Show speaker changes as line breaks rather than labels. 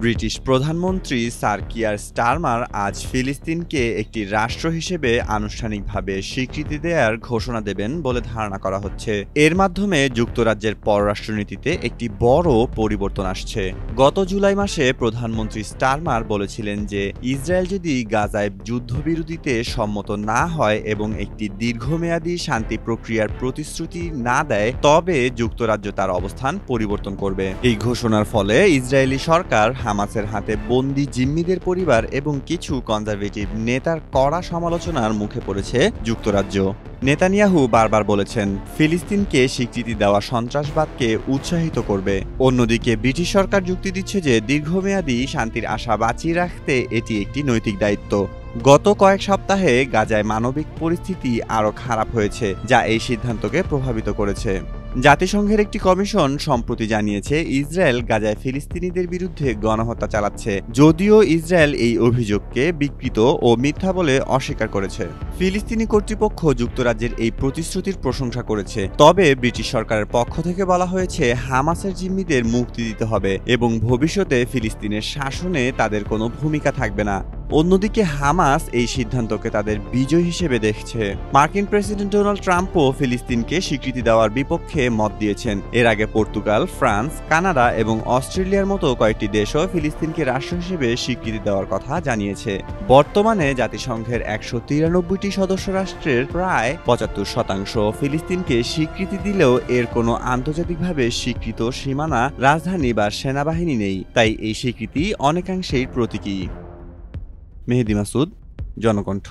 British প্রধানমন্ত্রী sir Keir Starmer আজ ফিলিস্তিনকে একটি রাষ্ট্র হিসেবে আনুষ্ঠানিকভাবে স্বীকৃতি দেওয়ার ঘোষণা দেবেন বলে ধারণা করা হচ্ছে। এর মাধ্যমে যুক্তরাজ্যের পররাষ্ট্রনীতিতে একটি বড় পরিবর্তন আসছে। গত জুলাই মাসে প্রধানমন্ত্রী স্টারমার বলেছিলেন যে ইসরায়েল যদি গাজায় যুদ্ধবিরতিতে সম্মত না হয় এবং একটি দীর্ঘমেয়াদী শান্তি প্রক্রিয়ার প্রতিশ্রুতি না দেয় তবে যুক্তরাজ্য তার অবস্থান পরিবর্তন করবে। এই ঘোষণার ফলে ইসরায়েলি সরকার হামাসের হাতে বন্দী জিম্মিদের পরিবার এবং কিছু কনজারভেটিভ নেতার কড়া সমালোচনার মুখে পড়েছে যুক্তরাজ্য। নেতানিয়াহু বারবার বলেছেন ফিলিস্তিনকে স্বীকৃতি দেওয়া সন্ত্রাসবাদকে উৎসাহিত করবে। অন্যদিকে ব্রিটিশ সরকার যুক্তি দিচ্ছে যে দীর্ঘমেয়াদী শান্তির আশা বাঁচিয়ে রাখতে এটি একটি নৈতিক দায়িত্ব। গত কয়েক সপ্তাহে গাজায় মানবিক পরিস্থিতি আরও খারাপ হয়েছে, যা এই সিদ্ধান্তকে প্রভাবিত করেছে। জাতিসংঘের একটি কমিশন সম্প্রতি জানিয়েছে ইসরায়েল গাজায় ফিলিস্তিনিদের বিরুদ্ধে গণহত্যা চালাচ্ছে, যদিও ইসরায়েল এই অভিযোগকে বিকৃত ও মিথ্যা বলে অস্বীকার করেছে। ফিলিস্তিনি কর্তৃপক্ষ যুক্তরাজ্যের এই প্রতিশ্রুতির প্রশংসা করেছে, তবে ব্রিটিশ সরকারের পক্ষ থেকে বলা হয়েছে হামাসের জিম্মিদের মুক্তি দিতে হবে এবং ভবিষ্যতে ফিলিস্তিনের শাসনে তাদের কোনো ভূমিকা থাকবে না। অন্যদিকে হামাস এই সিদ্ধান্তকে তাদের বিজয় হিসেবে দেখছে। মার্কিন প্রেসিডেন্ট ডোনাল্ড ট্রাম্পও ফিলিস্তিনকে স্বীকৃতি দেওয়ার বিপক্ষে মত দিয়েছেন। এর আগে পর্তুগাল, ফ্রান্স, কানাডা এবং অস্ট্রেলিয়ার মতো কয়েকটি দেশও ফিলিস্তিনকে রাষ্ট্র হিসেবে স্বীকৃতি দেওয়ার কথা জানিয়েছে। বর্তমানে জাতিসংঘের 193টি সদস্য রাষ্ট্রের প্রায় 75% ফিলিস্তিনকে স্বীকৃতি দিলেও এর কোনো আন্তর্জাতিকভাবে স্বীকৃত সীমানা, রাজধানী বা সেনাবাহিনী নেই। তাই এই স্বীকৃতি অনেকাংশেই প্রতীকী। মেহেদী মাসুদ, জনকণ্ঠ।